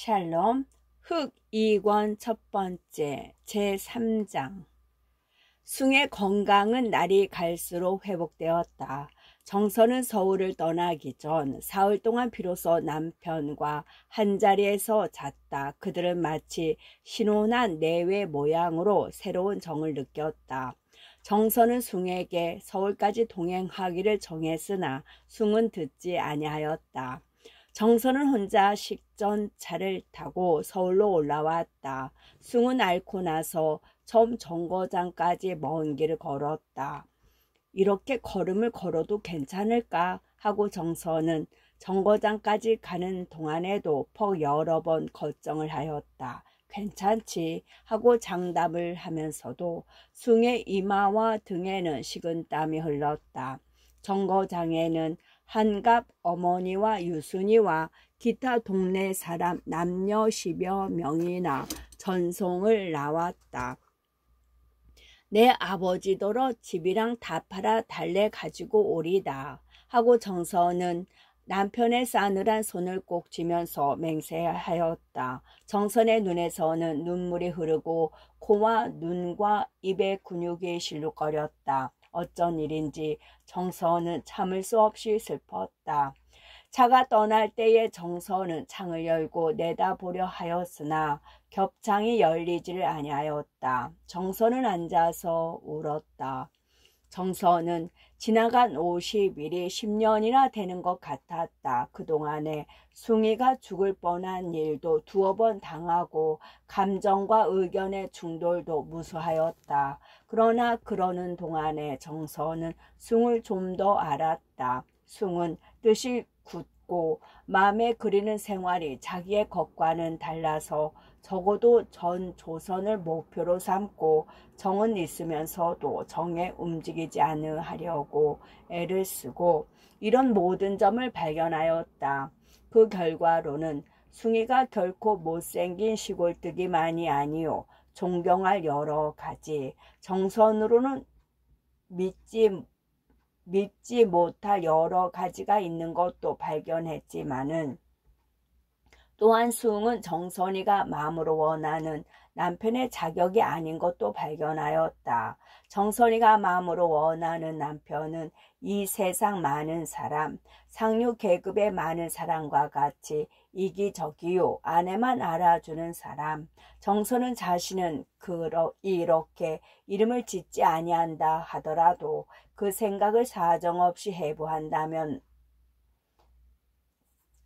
샬롬. 흑 2권 첫 번째 제3장. 숭의 건강은 날이 갈수록 회복되었다. 정선은 서울을 떠나기 전 사흘 동안 비로소 남편과 한자리에서 잤다. 그들은 마치 신혼한 내외 모양으로 새로운 정을 느꼈다. 정선은 숭에게 서울까지 동행하기를 정했으나 숭은 듣지 아니하였다. 정선은 혼자 식전차를 타고 서울로 올라왔다. 숭은 앓고 나서 처음 정거장까지 먼 길을 걸었다. 이렇게 걸음을 걸어도 괜찮을까 하고 정선은 정거장까지 가는 동안에도 퍽 여러 번 걱정을 하였다. 괜찮지 하고 장담을 하면서도 숭의 이마와 등에는 식은땀이 흘렀다. 정거장에는 한갑 어머니와 유순이와 기타 동네 사람 남녀 10여 명이나 전송을 나왔다. 내 아버지더러 집이랑 다 팔아 달래 가지고 오리다 하고 정선은 남편의 싸늘한 손을 꼭 쥐면서 맹세하였다. 정선의 눈에서는 눈물이 흐르고 코와 눈과 입의 근육이 실룩거렸다. 어쩐 일인지 정선은 참을 수 없이 슬펐다. 차가 떠날 때에 정선은 창을 열고 내다보려 하였으나 겹창이 열리지를 아니하였다. 정선은 앉아서 울었다. 정선은 지나간 50일이 10년이나 되는 것 같았다. 그동안에 숭이가 죽을 뻔한 일도 두어 번 당하고 감정과 의견의 충돌도 무수하였다. 그러나 그러는 동안에 정선은 숭을 좀 더 알았다. 숭은 뜻이 굳고 마음에 그리는 생활이 자기의 것과는 달라서 적어도 전 조선을 목표로 삼고 정은 있으면서도 정에 움직이지 않으려고 애를 쓰고 이런 모든 점을 발견하였다. 그 결과로는 숭이가 결코 못생긴 시골뜨기만이 아니요 존경할 여러 가지, 정선으로는 믿지 못할 여러 가지가 있는 것도 발견했지만은 또한 숭은 정선이가 마음으로 원하는 남편의 자격이 아닌 것도 발견하였다. 정선이가 마음으로 원하는 남편은 이 세상 많은 사람, 상류 계급의 많은 사람과 같이 이기적이요 아내만 알아주는 사람. 정선은 자신은 이렇게 이름을 짓지 아니한다 하더라도 그 생각을 사정없이 해부한다면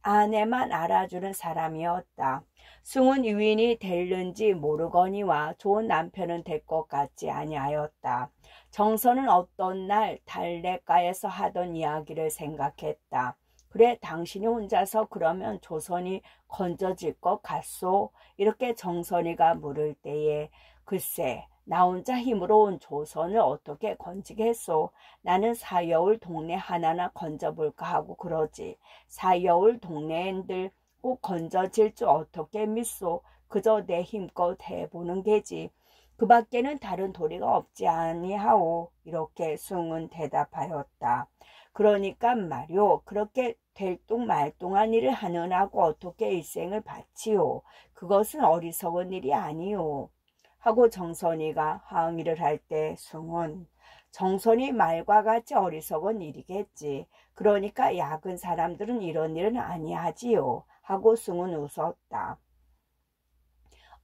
아내만 알아주는 사람이었다. 숭은 유인이 될는지 모르거니와 좋은 남편은 될 것 같지 아니하였다. 정선은 어떤 날 달래가에서 하던 이야기를 생각했다. 그래, 당신이 혼자서 그러면 조선이 건져질 것 같소? 이렇게 정선이가 물을 때에 글쎄, 나 혼자 힘으로 온 조선을 어떻게 건지겠소? 나는 사여울 동네 하나나 건져볼까 하고 그러지. 사여울 동네인들 꼭 건져질 줄 어떻게 믿소? 그저 내 힘껏 해보는 게지. 그 밖에는 다른 도리가 없지 아니하오. 이렇게 숭은 대답하였다. 그러니까 말이오. 그렇게 될뚱말뚱한 일을 하느라고 어떻게 일생을 바치오. 그것은 어리석은 일이 아니오. 하고 정선이가 항의를 할 때 숭은 정선이 말과 같이 어리석은 일이겠지. 그러니까 약은 사람들은 이런 일은 아니하지요. 하고 숭은 웃었다.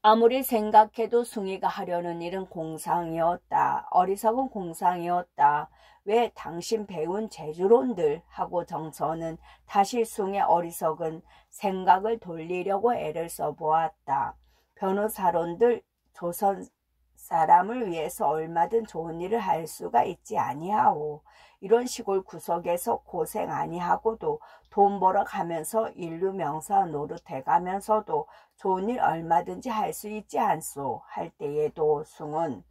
아무리 생각해도 숭이가 하려는 일은 공상이었다. 어리석은 공상이었다. 왜 당신 배운 제주론들? 하고 정선은 다시 숭의 어리석은 생각을 돌리려고 애를 써보았다. 변호사론들 조선 사람을 위해서 얼마든 좋은 일을 할 수가 있지 아니하오. 이런 시골 구석에서 고생 아니하고도 돈 벌어가면서 인류 명사 노릇해가면서도 좋은 일 얼마든지 할 수 있지 않소. 할 때에도 숭은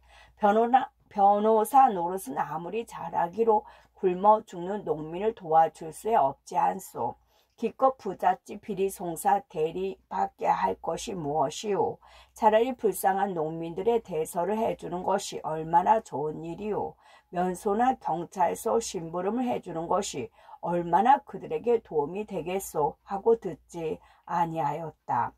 변호사 노릇은 아무리 잘하기로 굶어 죽는 농민을 도와줄 수 없지 않소. 기껏 부잣집 비리송사 대리받게 할 것이 무엇이오. 차라리 불쌍한 농민들의 대서를 해주는 것이 얼마나 좋은 일이오. 면소나 경찰서 심부름을 해주는 것이 얼마나 그들에게 도움이 되겠소 하고 듣지 아니하였다.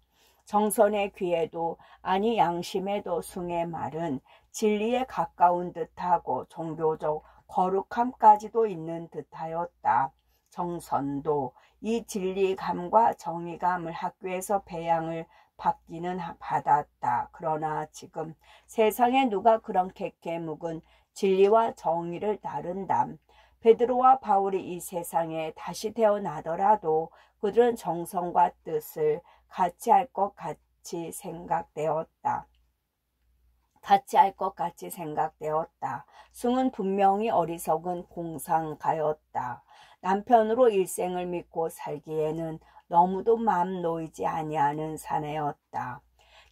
정선의 귀에도 아니 양심에도 숭의 말은 진리에 가까운 듯하고 종교적 거룩함까지도 있는 듯하였다. 정선도 이 진리감과 정의감을 학교에서 배양을 받기는 받았다. 그러나 지금 세상에 누가 그런 객게 묵은 진리와 정의를 다룬담. 베드로와 바울이 이 세상에 다시 태어나더라도 그들은 정성과 뜻을 같이 할 것 같이 생각되었다. 숭은 분명히 어리석은 공상가였다. 남편으로 일생을 믿고 살기에는 너무도 맘 놓이지 아니하는 사내였다.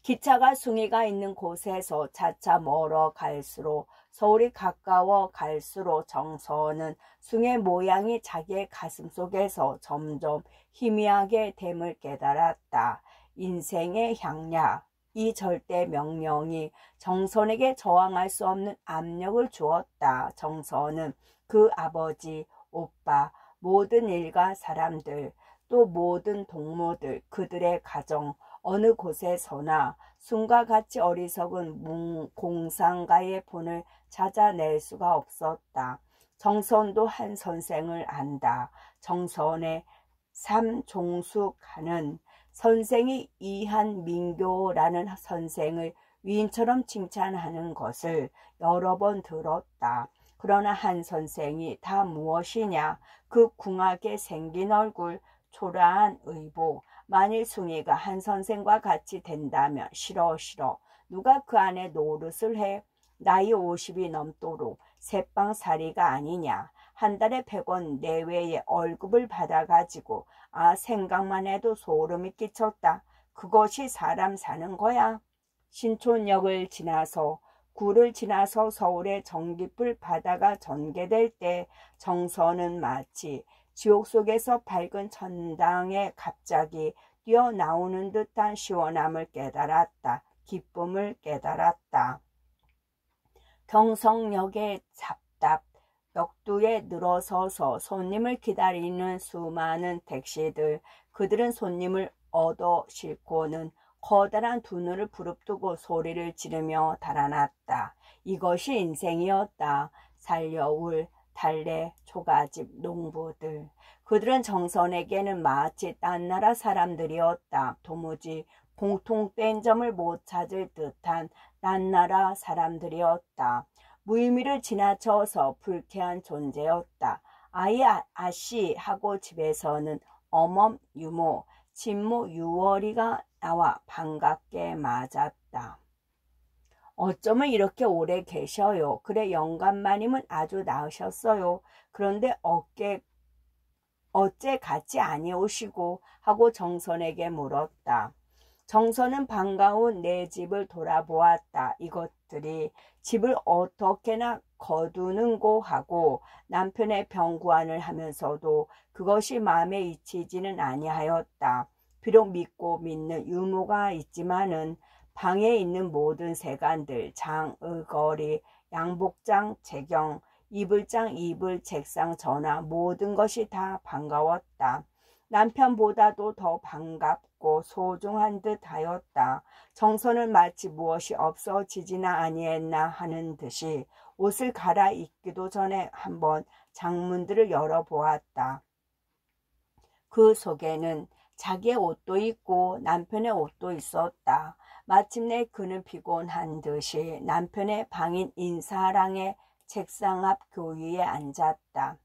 기차가 숭이가 있는 곳에서 차차 멀어 갈수록 서울이 가까워 갈수록 정서는 숭의 모양이 자기의 가슴속에서 점점 희미하게 됨을 깨달았다. 인생의 향약, 이 절대 명령이 정선에게 저항할 수 없는 압력을 주었다. 정선은 그 아버지, 오빠, 모든 일가 사람들, 또 모든 동무들, 그들의 가정, 어느 곳에서나 숭과 같이 어리석은 공상가의 본을 찾아낼 수가 없었다. 정선도 한 선생을 안다. 정선의 삼종숙하는 선생이 이한민교라는 선생을 위인처럼 칭찬하는 것을 여러 번 들었다. 그러나 한 선생이 다 무엇이냐? 그 궁하게 생긴 얼굴, 초라한 의복. 만일 숭이가 한 선생과 같이 된다면 싫어. 누가 그 안에 노릇을 해? 나이 50이 넘도록 새빵살이가 아니냐. 한 달에 100원 내외의 월급을 받아가지고 생각만 해도 소름이 끼쳤다. 그것이 사람 사는 거야. 신촌역을 지나서 구를 지나서 서울의 전기불 바다가 전개될 때 정선은 마치 지옥 속에서 밝은 천당에 갑자기 뛰어나오는 듯한 시원함을 깨달았다. 기쁨을 깨달았다. 경성역의 잡답 역두에 늘어서서 손님을 기다리는 수많은 택시들, 그들은 손님을 얻어 싣고는 커다란 두 눈을 부릅뜨고 소리를 지르며 달아났다. 이것이 인생이었다. 살려울 달래, 초가집, 농부들. 그들은 정선에게는 마치 딴 나라 사람들이었다. 도무지 공통된 점을 못 찾을 듯한 딴 나라 사람들이었다. 무의미를 지나쳐서 불쾌한 존재였다. 아씨 하고 집에서는 어멈 유모, 친모 유월이가 나와 반갑게 맞았다. 어쩌면 이렇게 오래 계셔요. 그래 영감마님은 아주 나으셨어요. 그런데 어째 같이 아니오시고 하고 정선에게 물었다. 정선은 반가운 내 집을 돌아보았다. 이것들이 집을 어떻게나 거두는고 하고 남편의 병구안을 하면서도 그것이 마음에 잊히지는 아니하였다. 비록 믿고 믿는 유모가 있지만은 방에 있는 모든 세간들, 장, 의거리, 양복장, 재경, 이불장, 이불, 책상, 전화 모든 것이 다 반가웠다. 남편보다도 더 반갑고 소중한 듯 하였다. 정선은 마치 무엇이 없어지지나 아니했나 하는 듯이 옷을 갈아입기도 전에 한번 장문들을 열어보았다. 그 속에는 자기의 옷도 있고 남편의 옷도 있었다. 마침내 그는 피곤한 듯이 남편의 방인 인사랑의 책상 앞 교위에 앉았다.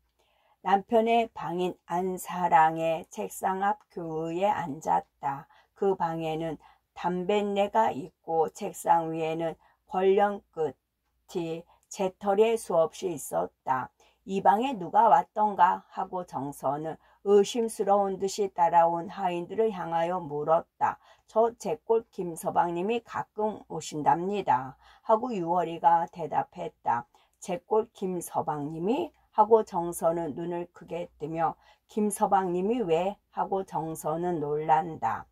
남편의 방인 안사랑의 책상 앞 교위에 앉았다. 그 방에는 담뱃내가 있고 책상 위에는 벌령 끝이 재털에 수없이 있었다. 이 방에 누가 왔던가 하고 정선은 의심스러운 듯이 따라온 하인들을 향하여 물었다. 저 제꼴 김서방님이 가끔 오신답니다. 하고 유월이가 대답했다. 제꼴 김서방님이? 하고 정선은 눈을 크게 뜨며 김서방님이 왜? 하고 정선은 놀란다.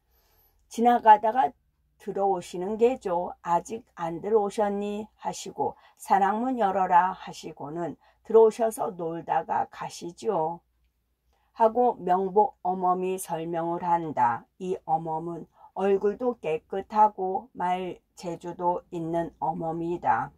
지나가다가 들어오시는 게죠. 아직 안 들어오셨니? 하시고 사랑문 열어라 하시고는 들어오셔서 놀다가 가시죠. 하고 명복 어멈이 설명을 한다. 이 어멈은 얼굴도 깨끗하고 말 재주도 있는 어멈이다.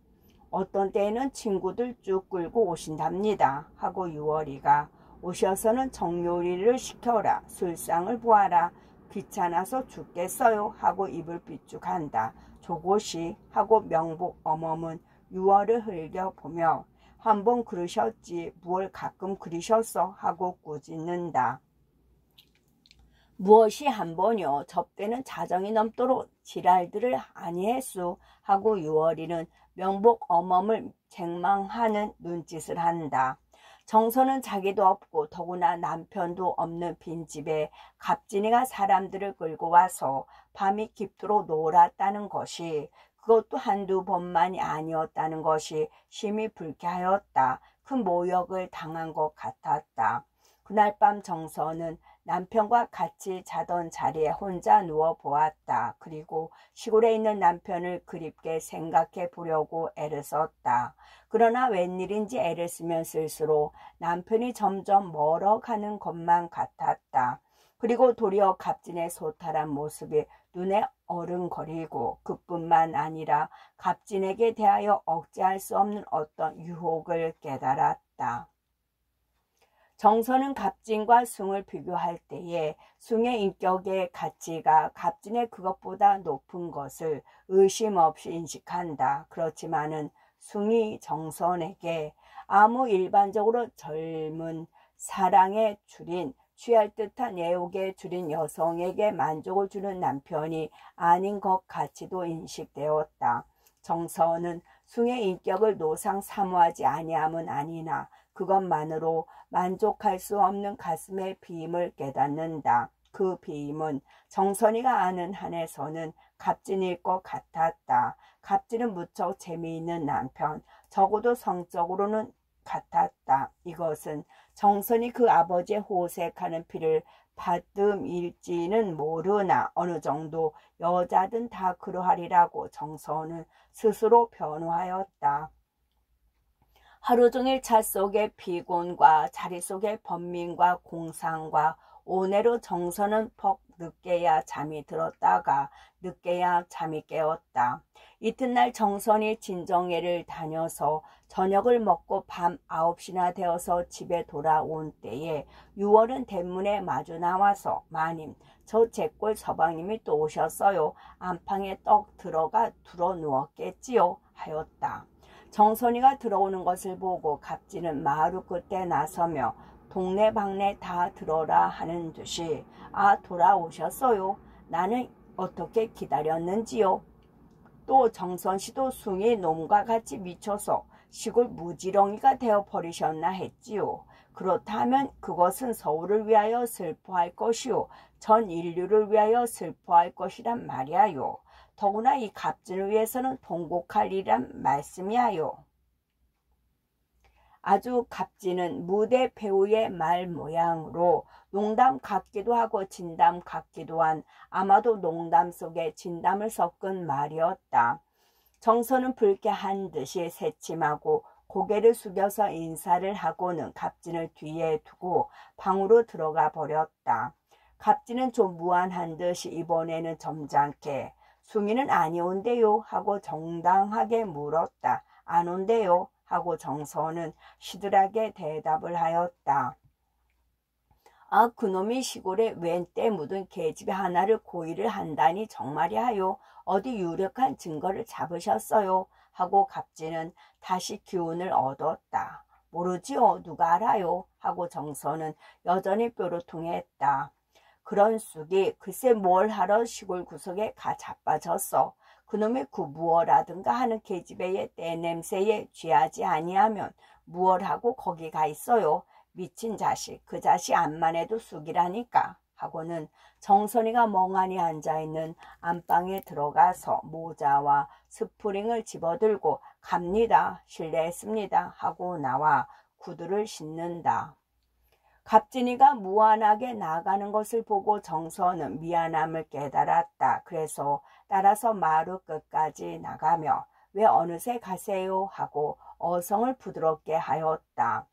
어떤 때에는 친구들 쭉 끌고 오신답니다. 하고 유월이가 오셔서는 정요리를 시켜라. 술상을 보아라. 귀찮아서 죽겠어요. 하고 입을 삐죽한다. 조고시 하고 명복 어멈은 유월을 흘겨보며 한번 그러셨지 무얼 가끔 그리셨어 하고 꾸짖는다. 무엇이 한 번요. 접대는 자정이 넘도록 지랄들을 아니했수 하고 유월이는 명복 어멈을 책망하는 눈짓을 한다. 정서는 자기도 없고 더구나 남편도 없는 빈집에 갑진이가 사람들을 끌고 와서 밤이 깊도록 놀았다는 것이, 그것도 한두 번만이 아니었다는 것이 심히 불쾌하였다. 큰 모욕을 당한 것 같았다. 그날 밤 정서는 남편과 같이 자던 자리에 혼자 누워 보았다. 그리고 시골에 있는 남편을 그립게 생각해 보려고 애를 썼다. 그러나 웬일인지 애를 쓰면 쓸수록 남편이 점점 멀어가는 것만 같았다. 그리고 도리어 갑진의 소탈한 모습이 눈에 어른거리고 그뿐만 아니라 갑진에게 대하여 억제할 수 없는 어떤 유혹을 깨달았다. 정서는 갑진과 숭을 비교할 때에 숭의 인격의 가치가 갑진의 그것보다 높은 것을 의심 없이 인식한다. 그렇지만은 숭이 정선에게 아무 일반적으로 젊은 사랑의 줄인 취할 듯한 애욕의 줄인 여성에게 만족을 주는 남편이 아닌 것 같이도 인식되었다. 정서는 숭의 인격을 노상 사모하지 아니함은 아니나 그것만으로 만족할 수 없는 가슴의 비임을 깨닫는다. 그 비임은 정선이가 아는 한에서는 갑진일 것 같았다. 갑진은 무척 재미있는 남편, 적어도 성적으로는 같았다. 이것은 정선이 그 아버지의 호색하는 피를 받음일지는 모르나 어느 정도 여자든 다 그러하리라고 정선은 스스로 변호하였다. 하루 종일 차 속의 피곤과 자리 속의 번민과 공상과 오내로 정서는 퍽 늦게야 잠이 들었다가 늦게야 잠이 깨었다. 이튿날 정선이 진정회를 다녀서 저녁을 먹고 밤 9시나 되어서 집에 돌아온 때에 유월은 대문에 마주 나와서 마님, 저 제꼴 서방님이 또 오셨어요. 안방에 떡 들어가 들어 누웠겠지요 하였다. 정선이가 들어오는 것을 보고 갑진은 마루 끝에 나서며 동네방네 다 들어라 하는 듯이 아 돌아오셨어요. 나는 어떻게 기다렸는지요. 또 정선씨도 숭이 놈과 같이 미쳐서 시골 무지렁이가 되어 버리셨나 했지요. 그렇다면 그것은 서울을 위하여 슬퍼할 것이요 전 인류를 위하여 슬퍼할 것이란 말이야요. 더구나 이 갑진을 위해서는 통곡할 일이란 말씀이야요. 아주 갑진은 무대 배우의 말 모양으로 농담 같기도 하고 진담 같기도 한 아마도 농담 속에 진담을 섞은 말이었다. 정서는 불쾌한 듯이 새침하고 고개를 숙여서 인사를 하고는 갑진을 뒤에 두고 방으로 들어가 버렸다. 갑진은 좀 무안한 듯이 이번에는 점잖게 숭이는 아니 온대요 하고 정당하게 물었다. 안 온대요 하고 정서는 시들하게 대답을 하였다. 아 그놈이 시골에 웬 때 묻은 계집애 하나를 고의를 한다니 정말이하요. 어디 유력한 증거를 잡으셨어요? 하고 갑진은 다시 기운을 얻었다. 모르지요. 누가 알아요? 하고 정서는 여전히 뾰루통했다. 그런 쑥이 글쎄 뭘 하러 시골 구석에 가 자빠졌어. 그놈의 그 무얼하든가 하는 계집애의 떼냄새에 취하지 아니하면 무얼하고 거기 가 있어요. 미친 자식, 그 자식 암만 해도 쑥이라니까 하고는 정선이가 멍하니 앉아있는 안방에 들어가서 모자와 스프링을 집어들고 갑니다. 실례했습니다. 하고 나와 구두를 신는다. 갑진이가 무안하게 나가는 것을 보고 정서는 미안함을 깨달았다. 그래서 따라서 마루 끝까지 나가며 왜 어느새 가세요? 하고 어성을 부드럽게 하였다.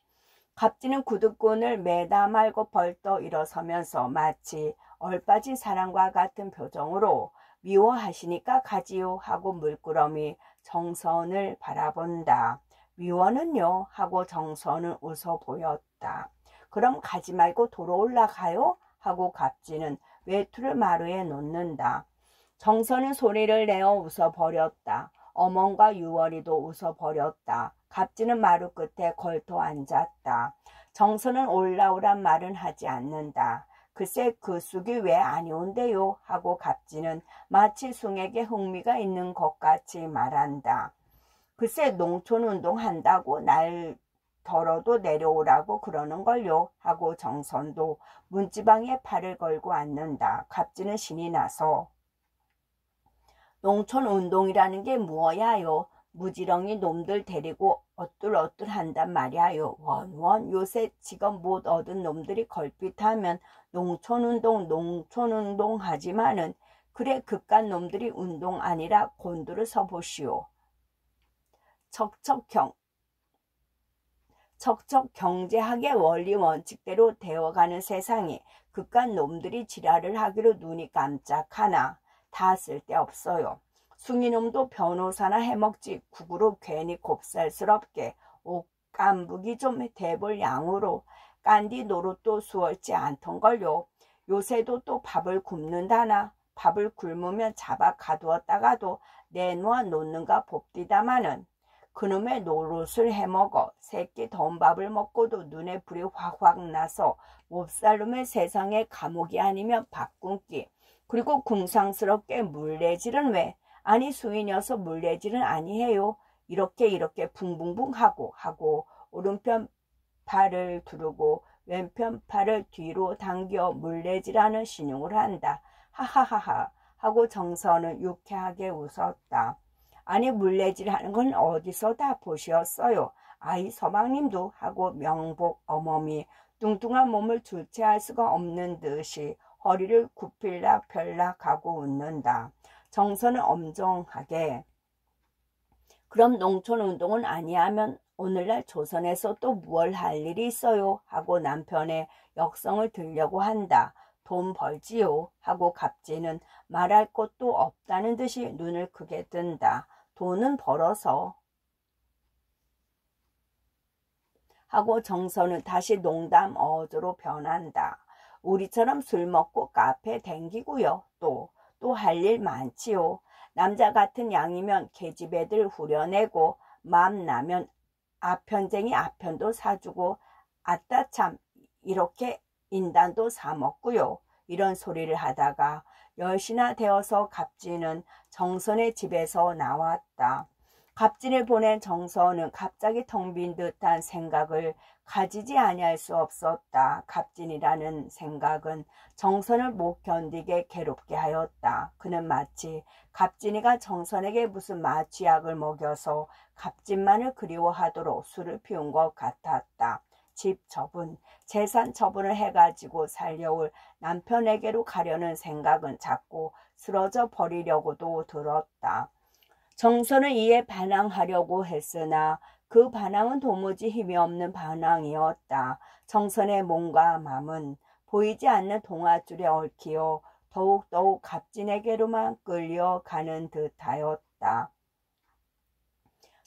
갑진은 구두끈을 매다 말고 벌떡 일어서면서 마치 얼빠진 사람과 같은 표정으로 미워하시니까 가지요 하고 물끄러미 정선을 바라본다. 미워는요 하고 정선은 웃어 보였다. 그럼 가지 말고 도로 올라가요 하고 갑진은 외투를 마루에 놓는다. 정선은 소리를 내어 웃어버렸다. 어멍과 유월이도 웃어버렸다. 갑진은 마루 끝에 걸터 앉았다. 정선은 올라오란 말은 하지 않는다. 글쎄 그 쑥이 왜 아니 온대요 하고 갑진은 마치 숭에게 흥미가 있는 것 같이 말한다. 글쎄 농촌운동 한다고 날 덜어도 내려오라고 그러는걸요 하고 정선도 문지방에 팔을 걸고 앉는다. 갑진은 신이 나서 농촌운동이라는 게 무엇야요? 무지렁이 놈들 데리고 어뚤어뚤 한단 말이야요. 원원 요새 직업 못 얻은 놈들이 걸핏하면 농촌운동 하지만은 그래 그깟 놈들이 운동 아니라 곤두를 서보시오. 척척 경제학의 원리 원칙대로 되어가는 세상에 그깟 놈들이 지랄을 하기로 눈이 깜짝하나 다 쓸데없어요. 숭이놈도 변호사나 해먹지 국으로 괜히 곱살스럽게 옷 깐부기 좀 대볼 양으로 깐디 노릇도 수월지 않던걸요. 요새도 또 밥을 굶는다나 밥을 굶으면 잡아 가두었다가도 내놓아 놓는가 봅디다마는 그놈의 노릇을 해먹어 새끼 덤밥을 먹고도 눈에 불이 확확 나서 몹살놈의 세상에 감옥이 아니면 밥굶기 그리고 궁상스럽게 물레질은 왜? 아니 수이 녀석 물레질은 아니해요. 이렇게 붕붕붕 하고 오른편 팔을 두르고 왼편 팔을 뒤로 당겨 물레질하는 신용을 한다. 하하하하 하고 정선은 유쾌하게 웃었다. 아니 물레질하는 건 어디서 다 보셨어요? 아이 서방님도 하고 명복 어머니 뚱뚱한 몸을 주체할 수가 없는 듯이 허리를 굽힐락 펼락하고 웃는다. 정선은 엄정하게 그럼 농촌운동은 아니하면 오늘날 조선에서 또 무얼 할 일이 있어요? 하고 남편의 역성을 들려고 한다. 돈 벌지요? 하고 갑진은 말할 것도 없다는 듯이 눈을 크게 뜬다. 돈은 벌어서 하고 정선은 다시 농담 어조로 변한다. 우리처럼 술 먹고 카페 댕기고요. 또 할 일 많지요. 남자 같은 양이면 계집 애들 후려내고 맘 나면 아편쟁이 아편도 사주고 아따 참 이렇게 인단도 사먹고요. 이런 소리를 하다가 10시나 되어서 갑진은 정선의 집에서 나왔다. 갑진을 보낸 정선은 갑자기 텅 빈 듯한 생각을 가지지 아니할 수 없었다. 갑진이라는 생각은 정선을 못 견디게 괴롭게 하였다. 그는 마치 갑진이가 정선에게 무슨 마취약을 먹여서 갑진만을 그리워하도록 술을 피운 것 같았다. 집 처분, 재산 처분을 해가지고 살려올 남편에게로 가려는 생각은 자꾸 쓰러져 버리려고도 들었다. 정선은 이에 반항하려고 했으나 그 반항은 도무지 힘이 없는 반항이었다. 정선의 몸과 마음은 보이지 않는 동아줄에 얽히어 더욱더욱 갑진에게로만 끌려가는 듯하였다.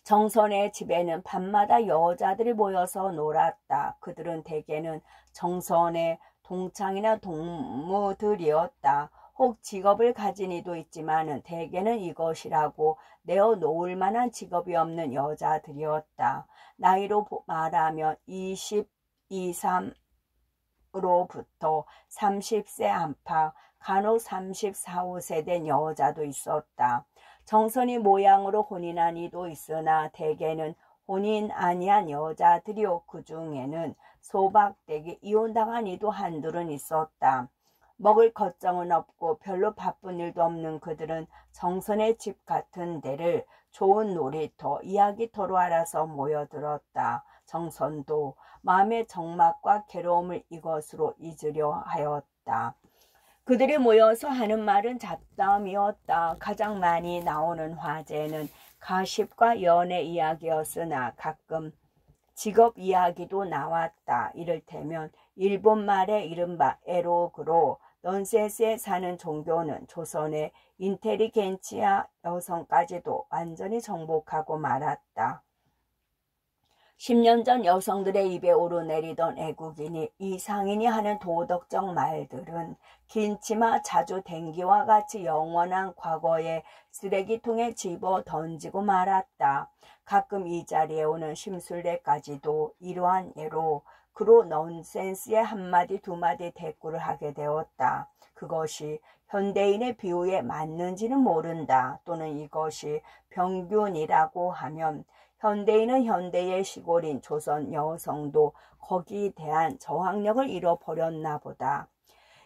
정선의 집에는 밤마다 여자들이 모여서 놀았다. 그들은 대개는 정선의 동창이나 동무들이었다. 혹 직업을 가진 이도 있지만 대개는 이것이라고 내어놓을 만한 직업이 없는 여자들이었다. 나이로 말하면 20, 23로부터 30세 안팎, 간혹 34, 5세 된 여자도 있었다. 정선이 모양으로 혼인한 이도 있으나 대개는 혼인 아니한 여자들이요. 그 중에는 소박되게 이혼당한 이도 한둘은 있었다. 먹을 걱정은 없고 별로 바쁜 일도 없는 그들은 정선의 집 같은 데를 좋은 놀이터, 이야기터로 알아서 모여들었다. 정선도 마음의 적막과 괴로움을 이것으로 잊으려 하였다. 그들이 모여서 하는 말은 잡담이었다. 가장 많이 나오는 화제는 가십과 연애 이야기였으나 가끔 직업 이야기도 나왔다. 이를테면 일본말의 이른바 에로그로 넌센스에 사는 종교는 조선의 인텔리겐치아 여성까지도 완전히 정복하고 말았다. 10년 전 여성들의 입에 오르내리던 애국인이 이 상인이 하는 도덕적 말들은 긴 치마 자주 댕기와 같이 영원한 과거의 쓰레기통에 집어 던지고 말았다. 가끔 이 자리에 오는 심술래까지도 이러한 예로 그로 넌센스의 한마디 두마디 대꾸를 하게 되었다. 그것이 현대인의 비유에 맞는지는 모른다. 또는 이것이 평균이라고 하면 현대인은 현대의 시골인 조선 여성도 거기에 대한 저항력을 잃어버렸나 보다.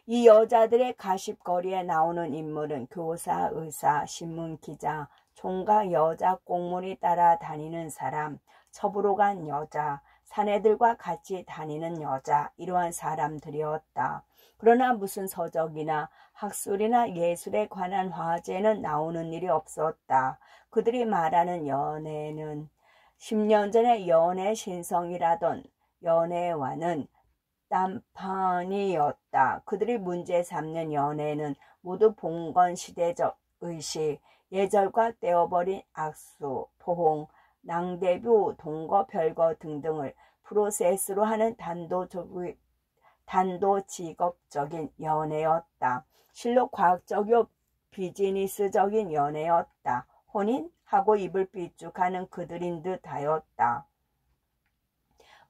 이 여자들의 가십거리에 나오는 인물은 교사, 의사, 신문기자, 총각 여자 꽁무니 따라 다니는 사람, 첩으로 간 여자, 사내들과 같이 다니는 여자, 이러한 사람들이었다. 그러나 무슨 서적이나 학술이나 예술에 관한 화제는 나오는 일이 없었다. 그들이 말하는 연애는 10년 전에 연애 신성이라던 연애와는 딴판이었다. 그들이 문제 삼는 연애는 모두 봉건시대적 의식, 예절과 떼어버린 악수, 포홍, 낭대뷰, 동거, 별거 등등을 프로세스로 하는 단도직업적인 연애였다. 실로 과학적이고 비즈니스적인 연애였다. 혼인하고 입을 삐죽하는 그들인 듯하였다.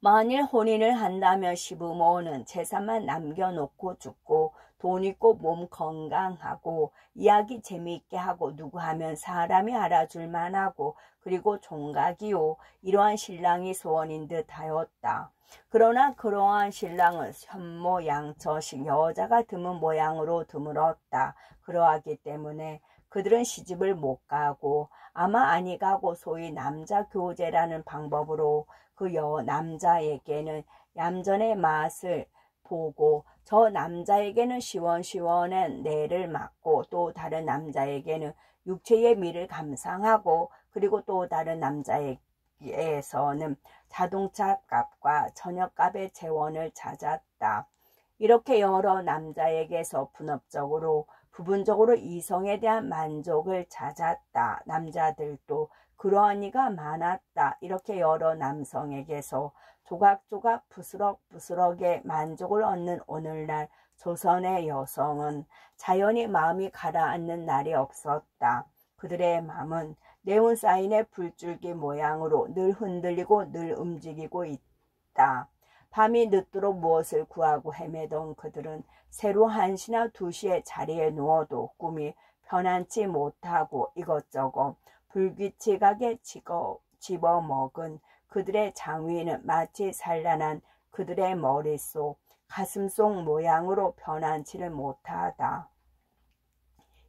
만일 혼인을 한다면 시부모는 재산만 남겨놓고 죽고 돈 있고 몸 건강하고 이야기 재미있게 하고 누구 하면 사람이 알아줄 만하고 그리고 종각이요. 이러한 신랑이 소원인 듯하였다. 그러나 그러한 신랑은 현모양처식 여자가 드문 모양으로 드물었다. 그러하기 때문에 그들은 시집을 못 가고 아마 아니 가고 소위 남자 교제라는 방법으로 그 남자에게는 얌전의 맛을 보고 저 남자에게는 시원시원한 내를 맞고 또 다른 남자에게는 육체의 미를 감상하고 그리고 또 다른 남자에게서는 자동차 값과 저녁값의 재원을 찾았다. 이렇게 여러 남자에게서 분업적으로 부분적으로 이성에 대한 만족을 찾았다. 남자들도 그러한 이가 많았다. 이렇게 여러 남성에게서 조각조각 부스럭부스럭의 만족을 얻는 오늘날 조선의 여성은 자연히 마음이 가라앉는 날이 없었다. 그들의 마음은 네온사인의 불줄기 모양으로 늘 흔들리고 늘 움직이고 있다. 밤이 늦도록 무엇을 구하고 헤매던 그들은 새로 1시나 2시에 자리에 누워도 꿈이 편안치 못하고 이것저것 불규칙하게 집어먹은 그들의 장위는 마치 산란한 그들의 머릿속, 가슴속 모양으로 편안치를 못하다.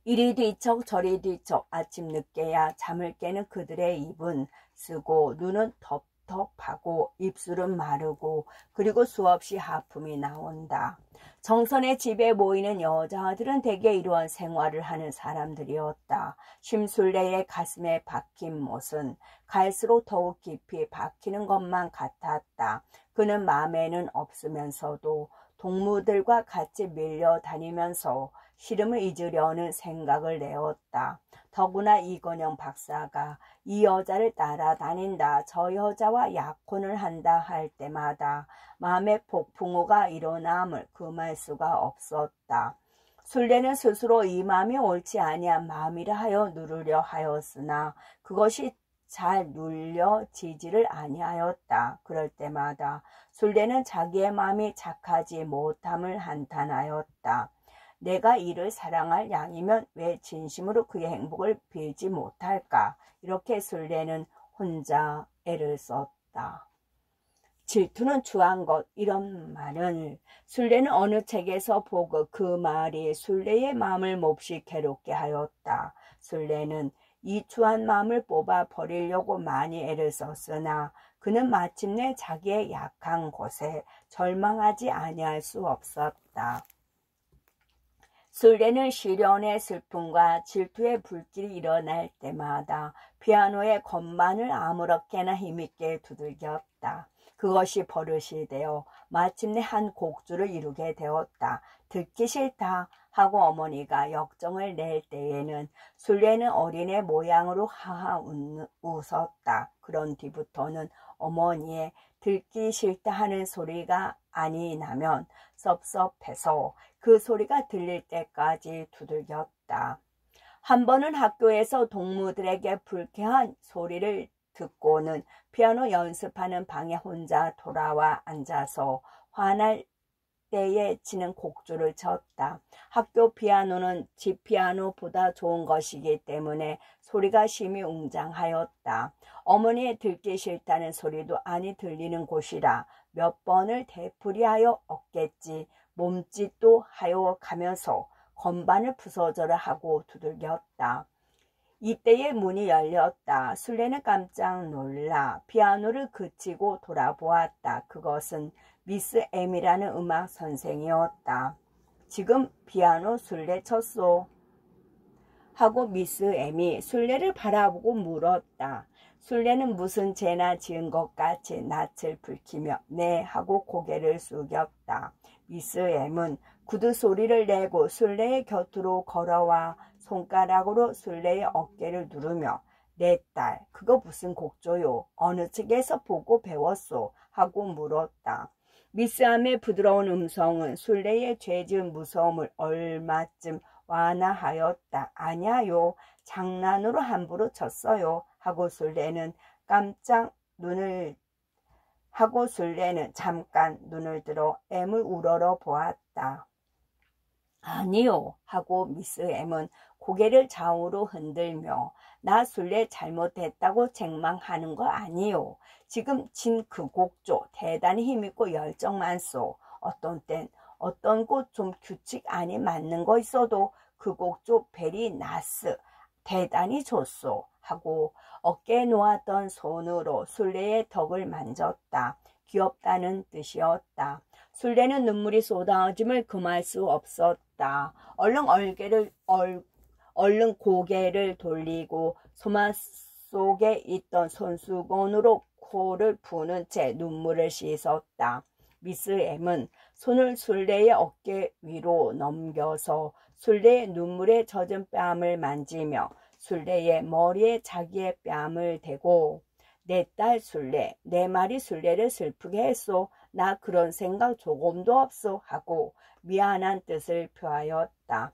이리 뒤척 저리 뒤척 아침 늦게야 잠을 깨는 그들의 입은 쓰고 눈은 텁텁하고 입술은 마르고 그리고 수없이 하품이 나온다. 정선의 집에 모이는 여자들은 대개 이러한 생활을 하는 사람들이었다. 심술래의 가슴에 박힌 못은 갈수록 더욱 깊이 박히는 것만 같았다. 그는 마음에는 없으면서도 동무들과 같이 밀려다니면서 시름을 잊으려는 생각을 내었다. 더구나 이건영 박사가 이 여자를 따라다닌다, 저 여자와 약혼을 한다 할 때마다 마음의 폭풍우가 일어남을 금할 수가 없었다. 술래는 스스로 이 마음이 옳지 아니한 마음이라 하여 누르려 하였으나 그것이 잘 눌려지지를 아니하였다. 그럴 때마다 술래는 자기의 마음이 착하지 못함을 한탄하였다. 내가 이를 사랑할 양이면 왜 진심으로 그의 행복을 빌지 못할까? 이렇게 술래는 혼자 애를 썼다. 질투는 추한 것, 이런 말은 술래는 어느 책에서 보고 그 말이 술래의 마음을 몹시 괴롭게 하였다. 술래는 이 추한 마음을 뽑아 버리려고 많이 애를 썼으나 그는 마침내 자기의 약한 곳에 절망하지 아니할 수 없었다. 술래는 시련의 슬픔과 질투의 불길이 일어날 때마다 피아노의 건반을 아무렇게나 힘있게 두들겼다. 그것이 버릇이 되어 마침내 한 곡조를 이루게 되었다. 듣기 싫다 하고 어머니가 역정을 낼 때에는 순례는 어린애 모양으로 하하 웃었다. 그런 뒤부터는 어머니의 듣기 싫다 하는 소리가 아니 나면 섭섭해서 그 소리가 들릴 때까지 두들겼다. 한 번은 학교에서 동무들에게 불쾌한 소리를 듣고는 피아노 연습하는 방에 혼자 돌아와 앉아서 화날 때에 치는 곡조를 쳤다. 학교 피아노는 집 피아노보다 좋은 것이기 때문에 소리가 심히 웅장하였다. 어머니의 듣기 싫다는 소리도 아니 들리는 곳이라 몇 번을 되풀이하여 얻겠지 몸짓도 하여 가면서 건반을 부서져라 하고 두들겼다. 이때에 문이 열렸다. 순례는 깜짝 놀라 피아노를 그치고 돌아보았다. 그것은 미스 M이라는 음악 선생이었다. 지금 피아노 순례 쳤소? 하고 미스 M이 순례를 바라보고 물었다. 순례는 무슨 죄나 지은 것 같이 낯을 붉히며 네 하고 고개를 숙였다. 미스 M은 구두 소리를 내고 순례의 곁으로 걸어와 손가락으로 순례의 어깨를 누르며 내 딸, 그거 무슨 곡조요? 어느 책에서 보고 배웠소? 하고 물었다. 미스 M의 부드러운 음성은 순례의 죄지은 무서움을 얼마쯤 완화하였다. 아냐요, 장난으로 함부로 쳤어요. 하고 순례는 잠깐 눈을 들어 M을 우러러 보았다. 아니요 하고 미스 M은 고개를 좌우로 흔들며 나 순례 잘못했다고 책망하는 거 아니요. 지금 친 그 곡조 대단히 힘있고 열정 많소. 어떤 땐 어떤 곳 좀 규칙 안에 맞는 거 있어도 그 곡조 베리 나스 대단히 좋소. 하고 어깨에 놓았던 손으로 순례의 덕을 만졌다. 귀엽다는 뜻이었다. 순례는 눈물이 쏟아짐을 금할 수 없었다. 얼른 고개를 돌리고 소마 속에 있던 손수건으로 코를 푸는 채 눈물을 씻었다. 미스 M은 손을 순례의 어깨 위로 넘겨서 순례의 눈물에 젖은 뺨을 만지며 순례의 머리에 자기의 뺨을 대고 내 딸 순례, 내 말이 순례를 슬프게 했소. 나 그런 생각 조금도 없소. 하고 미안한 뜻을 표하였다.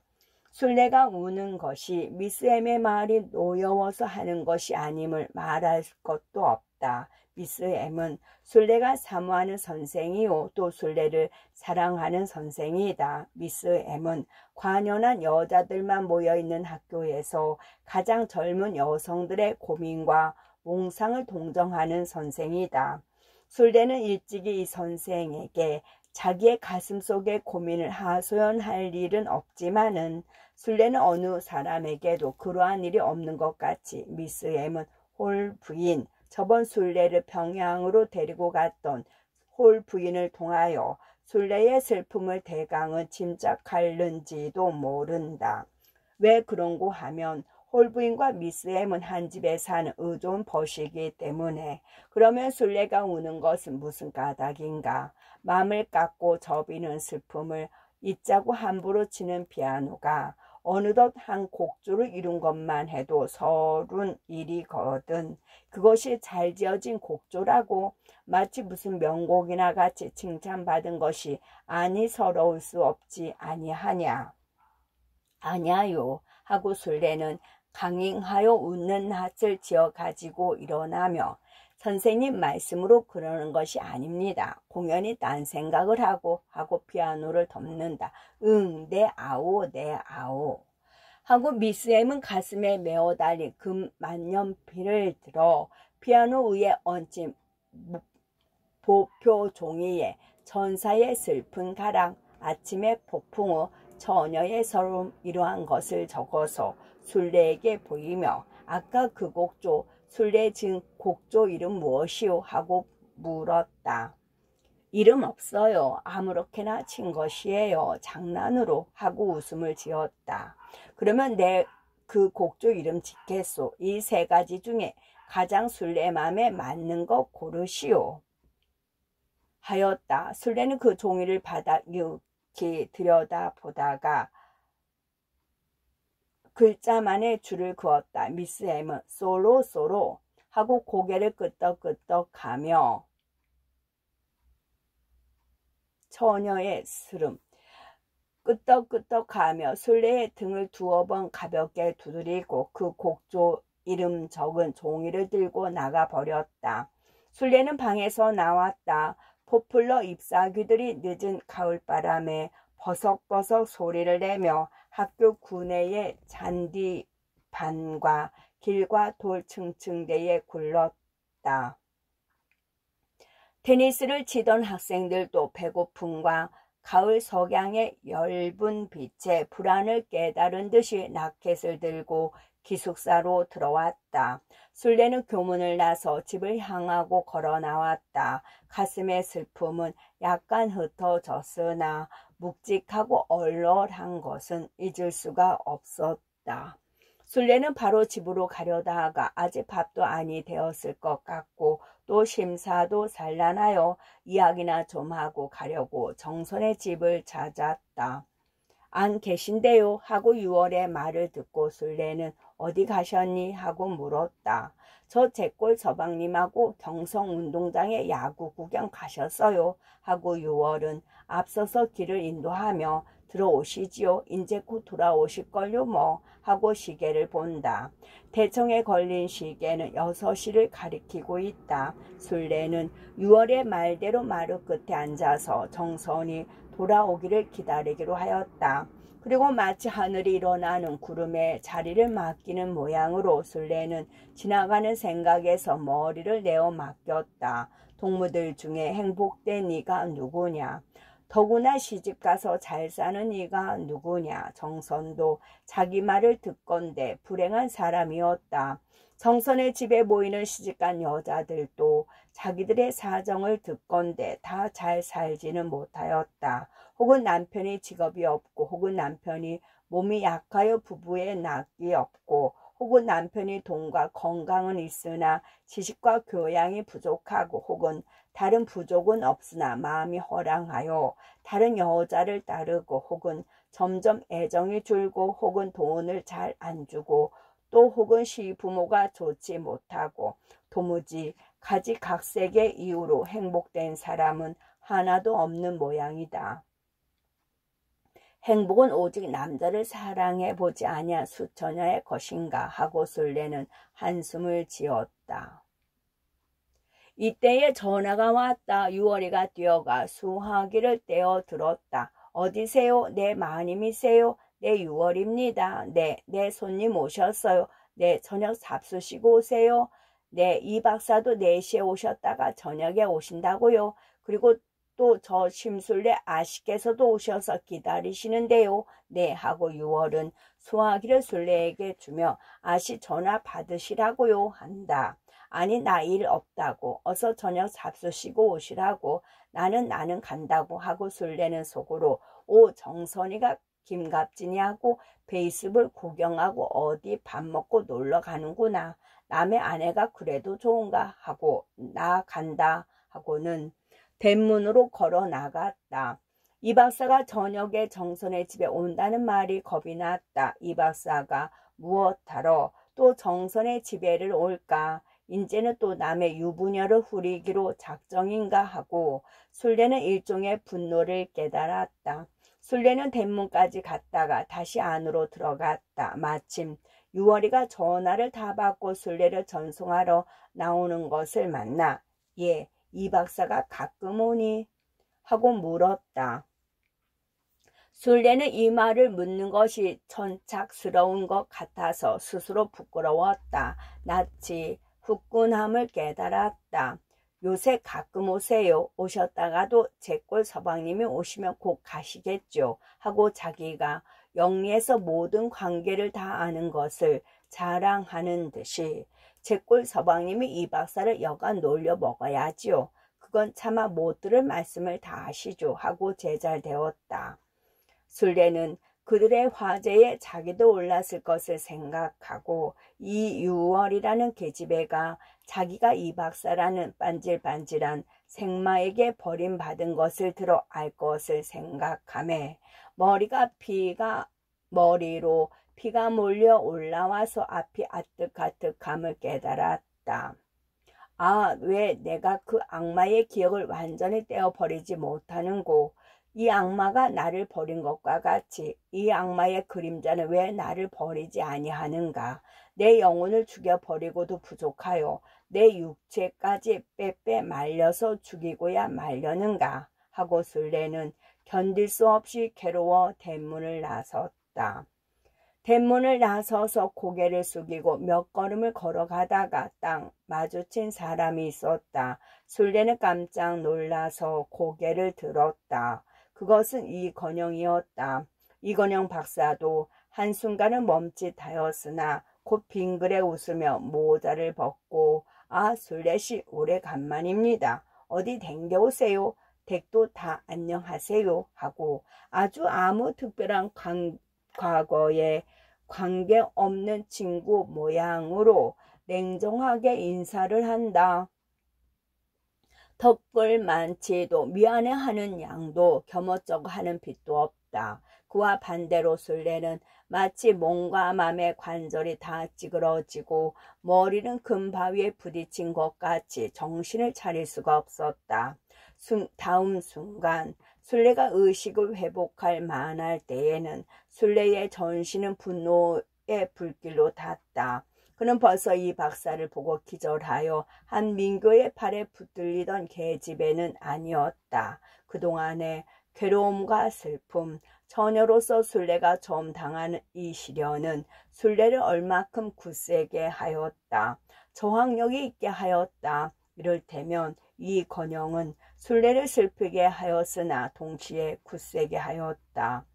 순례가 우는 것이 미스 M의 말이 노여워서 하는 것이 아님을 말할 것도 없다. 미스 M은 순례가 사모하는 선생이요 또 순례를 사랑하는 선생이다. 미스 M은 관연한 여자들만 모여있는 학교에서 가장 젊은 여성들의 고민과 몽상을 동정하는 선생이다. 순례는 일찍이 이 선생에게 자기의 가슴속의 고민을 하소연할 일은 없지만은 순례는 어느 사람에게도 그러한 일이 없는 것 같이 미스 M은 홀 부인, 저번 순례를 평양으로 데리고 갔던 홀 부인을 통하여 순례의 슬픔을 대강은 짐작하는지도 모른다. 왜 그런고 하면 홀 부인과 미스 M은 한 집에 사는 의좋은 벗이기 때문에. 그러면 순례가 우는 것은 무슨 까닭인가. 마음을 깎고 접이는 슬픔을 잊자고 함부로 치는 피아노가 어느덧 한 곡조를 이룬 것만 해도 서른 일이거든. 그것이 잘 지어진 곡조라고 마치 무슨 명곡이나 같이 칭찬받은 것이 아니 서러울 수 없지 아니하냐. 아냐요 하고 순례는 강행하여 웃는 낯을 지어 가지고 일어나며 선생님 말씀으로 그러는 것이 아닙니다. 공연히 딴 생각을 하고 피아노를 덮는다. 응, 네 아오, 네 아오. 하고 미스 M은 가슴에 메어 달린 금 만년필을 들어 피아노 위에 얹힌 보표 종이에 천사의 슬픈 가랑, 아침의 폭풍우, 처녀의 서름 이러한 것을 적어서 순례에게 보이며 아까 그 곡조 순례 지은 곡조 이름 무엇이오? 하고 물었다. 이름 없어요. 아무렇게나 친 것이에요. 장난으로 하고 웃음을 지었다. 그러면 내 그 곡조 이름 짓겠소. 이 세 가지 중에 가장 순례 맘에 맞는 거 고르시오. 하였다. 술래는 그 종이를 받아 묵히 들여다보다가 글자만에 줄을 그었다. 미스 M은 솔로 하고 고개를 끄덕끄덕하며 처녀의 스름 끄덕끄덕하며 술래의 등을 두어 번 가볍게 두드리고 그 곡조 이름 적은 종이를 들고 나가버렸다. 술래는 방에서 나왔다. 포플러 잎사귀들이 늦은 가을바람에 버석버석 소리를 내며 학교 구내의 잔디반과 길과 돌 층층대에 굴렀다. 테니스를 치던 학생들도 배고픔과 가을 석양의 엷은 빛에 불안을 깨달은 듯이 라켓을 들고 기숙사로 들어왔다. 술래는 교문을 나서 집을 향하고 걸어 나왔다. 가슴의 슬픔은 약간 흩어졌으나 묵직하고 얼얼한 것은 잊을 수가 없었다. 술래는 바로 집으로 가려다가 아직 밥도 아니 되었을 것 같고 또 심사도 산란하여 이야기나 좀 하고 가려고 정선의 집을 찾았다. 안 계신데요 하고 6월의 말을 듣고 술래는 어디 가셨니 하고 물었다. 저 제골 서방님하고 경성운동장에 야구 구경 가셨어요 하고 6월은 앞서서 길을 인도하며 들어오시지요. 인제 곧 돌아오실걸요 뭐 하고 시계를 본다. 대청에 걸린 시계는 6시를 가리키고 있다. 술래는 6월의 말대로 마루 끝에 앉아서 정선이 돌아오기를 기다리기로 하였다. 그리고 마치 하늘이 일어나는 구름에 자리를 맡기는 모양으로 술래는 지나가는 생각에서 머리를 내어 맡겼다. 동무들 중에 행복된 네가 누구냐? 더구나 시집가서 잘 사는 네가 누구냐? 정선도 자기 말을 듣건대 불행한 사람이었다. 정선의 집에 모이는 시집간 여자들도 자기들의 사정을 듣건대 다 잘 살지는 못하였다. 혹은 남편이 직업이 없고 혹은 남편이 몸이 약하여 부부의 낙이 없고 혹은 남편이 돈과 건강은 있으나 지식과 교양이 부족하고 혹은 다른 부족은 없으나 마음이 허랑하여 다른 여자를 따르고 혹은 점점 애정이 줄고 혹은 돈을 잘 안 주고 또 혹은 시부모가 좋지 못하고 도무지 가지각색의 이유로 행복된 사람은 하나도 없는 모양이다. 행복은 오직 남자를 사랑해 보지 아니한 수처녀의 것인가 하고 술래는 한숨을 지었다. 이때에 전화가 왔다. 6월이가 뛰어가 수화기를 떼어 들었다. 어디세요? 네 마님이세요? 네 6월입니다. 네, 내 손님 오셨어요. 네, 저녁 잡수시고 오세요. 네, 이 박사도 4시에 오셨다가 저녁에 오신다고요. 그리고 또 저 심술래 아씨께서도 오셔서 기다리시는데요. 네 하고 6월은 수화기를 술래에게 주며 아씨 전화 받으시라고요 한다. 아니 나 일 없다고 어서 저녁 잡수시고 오시라고 나는 간다고 하고 술래는 속으로 오 정선이가 김갑진이하고 베이스볼 구경하고 어디 밥 먹고 놀러 가는구나. 남의 아내가 그래도 좋은가 하고 나 간다 하고는 대문으로 걸어 나갔다. 이 박사가 저녁에 정선의 집에 온다는 말이 겁이 났다. 이 박사가 무엇하러 또 정선의 집에를 올까? 인제는 또 남의 유부녀를 후리기로 작정인가 하고 술래는 일종의 분노를 깨달았다. 술래는 대문까지 갔다가 다시 안으로 들어갔다. 마침 6월이가 전화를 다 받고 술래를 전송하러 나오는 것을 만나 예, 이 박사가 가끔 오니? 하고 물었다. 술래는 이 말을 묻는 것이 천착스러운 것 같아서 스스로 부끄러웠다. 낯이 후끈함을 깨달았다. 요새 가끔 오세요. 오셨다가도 제골 서방님이 오시면 곧 가시겠죠. 하고 자기가 영리해서 모든 관계를 다 아는 것을 자랑하는 듯이 제골 서방님이 이 박사를 여간 놀려 먹어야지요. 그건 차마 못 들을 말씀을 다 하시죠. 하고 제잘되었다. 술래는 그들의 화제에 자기도 올랐을 것을 생각하고 이 6월이라는 계집애가 자기가 이 박사라는 반질반질한 생마에게 버림받은 것을 들어 알 것을 생각하매 머리로 피가 몰려 올라와서 앞이 아뜩아뜩함을 깨달았다. 아, 왜 내가 그 악마의 기억을 완전히 떼어버리지 못하는고? 이 악마가 나를 버린 것과 같이 이 악마의 그림자는 왜 나를 버리지 아니하는가? 내 영혼을 죽여버리고도 부족하여 내 육체까지 빼빼 말려서 죽이고야 말려는가? 하고 술래는 견딜 수 없이 괴로워 대문을 나섰다. 대문을 나서서 고개를 숙이고 몇 걸음을 걸어가다가 딱 마주친 사람이 있었다. 술래는 깜짝 놀라서 고개를 들었다. 그것은 이건영이었다. 이건영 박사도 한순간은 멈칫하였으나 곧 빙그레 웃으며 모자를 벗고 아, 술래씨 오래간만입니다. 어디 댕겨오세요. 댁도 다 안녕하세요. 하고 아주 아무 특별한 과거에 관계없는 친구 모양으로 냉정하게 인사를 한다. 덕을 많지도 미안해하는 양도 겸어쩍어하는 빚도 없다. 그와 반대로 술래는 마치 몸과 맘의 관절이 다 찌그러지고 머리는 금바위에 부딪힌 것 같이 정신을 차릴 수가 없었다. 다음 순간 술래가 의식을 회복할 만할 때에는 술래의 전신은 분노의 불길로 탔다. 그는 벌써 이 박사를 보고 기절하여 한 민교의 팔에 붙들리던 계집애는 아니었다. 그동안의 괴로움과 슬픔, 처녀로서 술래가 처음 당한 이 시련은 술래를 얼마큼 굳세게 하였다. 저항력이 있게 하였다. 이를테면 이 건영은 술래를 슬프게 하였으나 동시에 굳세게 하였다.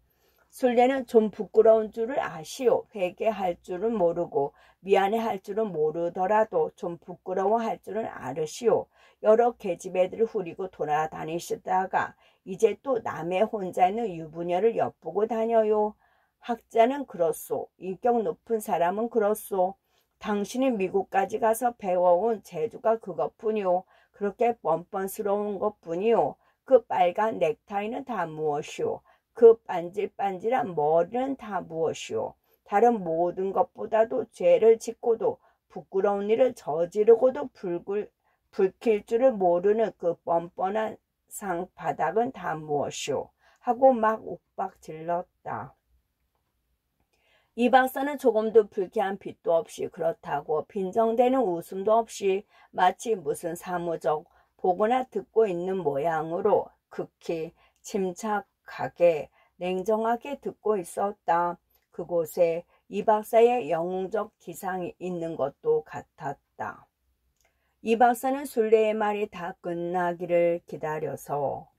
술래는 좀 부끄러운 줄을 아시오. 회개할 줄은 모르고 미안해할 줄은 모르더라도 좀 부끄러워할 줄은 알으시오. 여러 계집애들을 후리고 돌아다니시다가 이제 또 남의 혼자 있는 유부녀를 엿보고 다녀요. 학자는 그렇소. 인격 높은 사람은 그렇소. 당신이 미국까지 가서 배워온 재주가 그것뿐이오. 그렇게 뻔뻔스러운 것뿐이오. 그 빨간 넥타이는 다 무엇이오. 그 반질반질한 머리는 다 무엇이오. 다른 모든 것보다도 죄를 짓고도 부끄러운 일을 저지르고도 불킬 줄을 모르는 그 뻔뻔한 상바닥은 다 무엇이오. 하고 막 욱박질렀다. 이 박사는 조금도 불쾌한 빛도 없이 그렇다고 빈정대는 웃음도 없이 마치 무슨 사무적 보거나 듣고 있는 모양으로 극히 침착하게 냉정하게 듣고 있었다. 그곳에 이 박사의 영웅적 기상이 있는 것도 같았다. 이 박사는 술래의 말이 다 끝나기를 기다려서